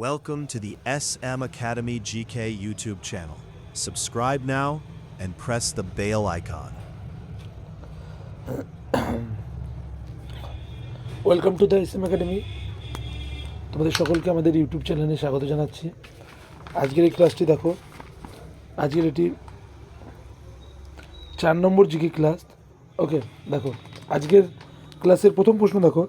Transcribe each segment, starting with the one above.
Welcome to the SM Academy GK YouTube channel. Subscribe now and press the bell icon. Welcome to the SM academy. তোমাদের সকলকে আমাদের YouTube চ্যানেলে স্বাগত জানাচ্ছি। আজকের এই ক্লাসটি দেখো, আজকের এটি 4 নম্বর জিকে ক্লাস। ওকে, দেখো আজকের ক্লাসের প্রথম প্রশ্ন দেখো,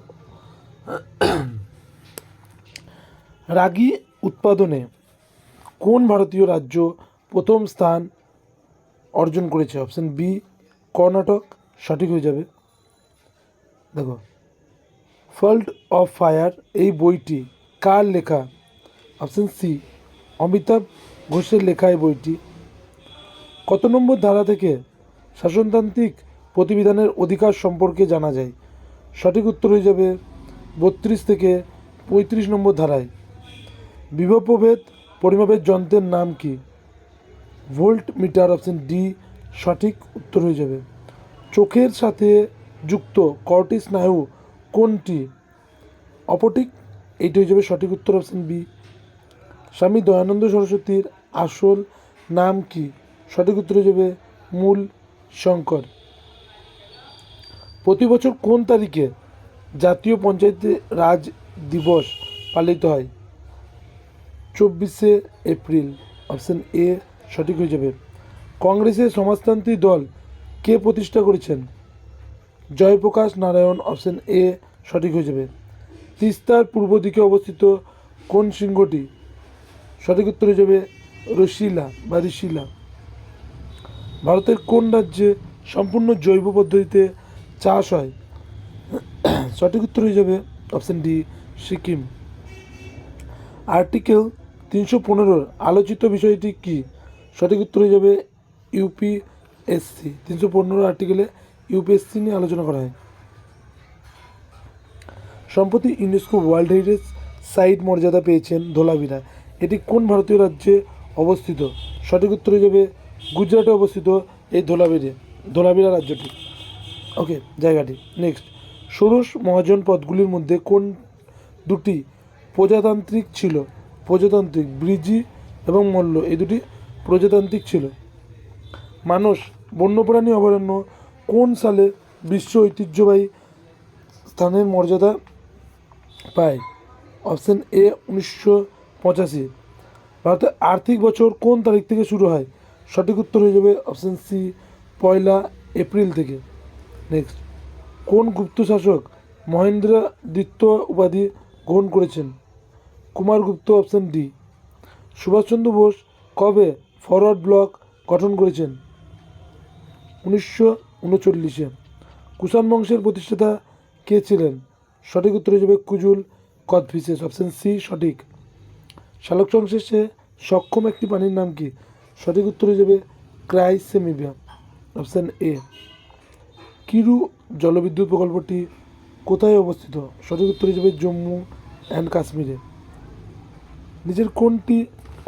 রাগি উৎপাদনে কোন ভারতীয় রাজ্য প্রথম স্থান অর্জন করেছে? অপশান বি কর্ণাটক, সঠিক হয়ে যাবে। দেখো, ফল্ট অফ ফায়ার এই বইটি কার লেখা? অপশান সি অমিতাভ ঘোষের লেখা এই বইটি। কত নম্বর ধারা থেকে শাসনতান্ত্রিক প্রতিবিধানের অধিকার সম্পর্কে জানা যায়? সঠিক উত্তর হয়ে যাবে 32 থেকে 35 নম্বর ধারায়। বিভব প্রভেদ পরিমাপের যন্ত্রের নাম কি? ভোল্ট মিটার, অপশান ডি সঠিক উত্তর হয়ে যাবে। চোখের সাথে যুক্ত কর্টি স্নায়ু কোনটি? অপটিক, এইটা হয়ে যাবে সঠিক উত্তর, অপশান বি। স্বামী দয়ানন্দ সরস্বতীর আসল নাম কি? সঠিক উত্তর হয়ে যাবে মূল শঙ্কর। প্রতি বছর কোন তারিখে জাতীয় পঞ্চায়েত রাজ দিবস পালিত হয়? 24শে এপ্রিল, অপশান এ সঠিক হয়ে যাবে। কংগ্রেসের সমাজতান্ত্রিক দল কে প্রতিষ্ঠা করেছেন? জয়প্রকাশ নারায়ণ, অপশান এ সঠিক হয়ে যাবে। তিস্তার পূর্ব দিকে অবস্থিত কোন শৃঙ্গটি? সঠিক উত্তর হয়ে যাবে রসিলা বা ঋষিলা। ভারতের কোন রাজ্যে সম্পূর্ণ জৈব পদ্ধতিতে চাষ হয়? সঠিক উত্তর হয়ে যাবে অপশান ডি সিকিম। আর্টিকেল 315 আলোচিত বিষয়টি কি? সঠিক উত্তর হয়ে যাবে ইউপিএসসি। 315 আর্টিকেলে ইউপিএসসি নিয়ে আলোচনা করা হয়। সম্প্রতি ইউনেস্কো ওয়ার্ল্ড হেরিটেজ সাইট মর্যাদা পেয়েছেন ধোলাভিরা, এটি কোন ভারতীয় রাজ্যে অবস্থিত? সঠিক উত্তর হয়ে যাবে গুজরাটে অবস্থিত এই ধোলাভিরা রাজ্যটি। ওকে, জায়গাটি। নেক্সট, ষোড়শ মহাজন পদগুলির মধ্যে কোন দুটি প্রজাতান্ত্রিক ছিল? প্রজাতান্ত্রিক ব্রিজি এবং মল্ল, এই দুটি প্রজাতান্ত্রিক ছিল। মানস বন্যপ্রাণী অভয়ারণ্য কোন সালে বিশ্ব ঐতিহ্যবাহী স্থানের মর্যাদা পায়? Option A 1985। ভারতের আর্থিক বছর কোন তারিখ থেকে শুরু হয়? সঠিক উত্তর হয়ে যাবে অপশান সি 1 এপ্রিল থেকে। নেক্সট, কোন গুপ্ত শাসক মহেন্দ্রদ্বিত্ব উপাধি গ্রহণ করেছেন? Kumaragupta, option D. সুভাষচন্দ্র বোস কবে ফরওয়ার্ড ব্লক গঠন করেছেন? 1939-এ। কুষাণ বংশের প্রতিষ্ঠাতা কে ছিলেন? সঠিক উত্তর হয়ে যাবে কুজুল কথফিসেস, অপশান সি সঠিক। শালক সংশ্লেষে সক্ষম একটি প্রাণীর নাম কি? সঠিক উত্তর হয়ে যাবে ক্রাইসেমিবিয়া, অপশান এ। কিরু জলবিদ্যুৎ প্রকল্পটি কোথায় অবস্থিত? সঠিক উত্তর হয়ে যাবে জম্মু অ্যান্ড কাশ্মীরে। নিচের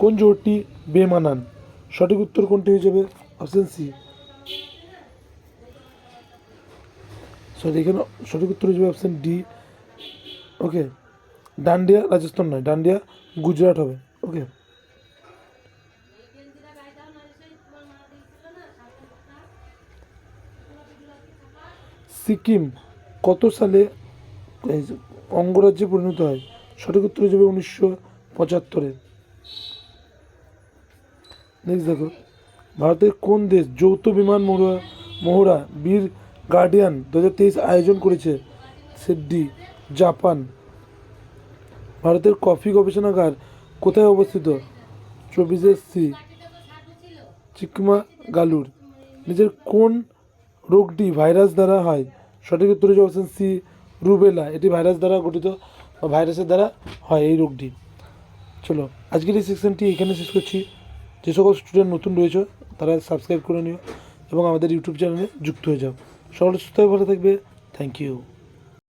কোন জোটটি বেমানান? সঠিক উত্তর কোনটি হয়ে যাবে? Option C. এখানে সঠিক উত্তর হয়ে যাবে option D. Okay, Dandiya Rajasthan নয়, ডান্ডিয়া গুজরাট হবে। ওকে, সিকিম কত সালে অঙ্গরাজ্যে পরিণত হয়? সঠিক উত্তর হয়ে যাবে 1975-এ। নেক্সট দেখো, ভারতের কোন দেশ যৌথ বিমান মহড়া বীর গার্ডিয়ান 2023 আয়োজন করেছে? D Japan. ভারতের কফি গবেষণাগার কোথায় অবস্থিত? 24 চিকমাগালুর। নিজের কোন রোগটি ভাইরাস দ্বারা হয়? সঠিক উত্তর হচ্ছে অপশান সি রুবেলা, এটি ভাইরাস দ্বারা গঠিত বা ভাইরাসের দ্বারা হয় এই রোগটি। চলো, আজকের এই সেকশনটি এখানে শেষ করছি। যে সকল স্টুডেন্ট নতুন রয়েছে তারা সাবস্ক্রাইব করে নিও এবং আমাদের ইউটিউব চ্যানেলে যুক্ত হয়ে যাও। সকলে সুস্থ ভালো থাকবে। Thank you.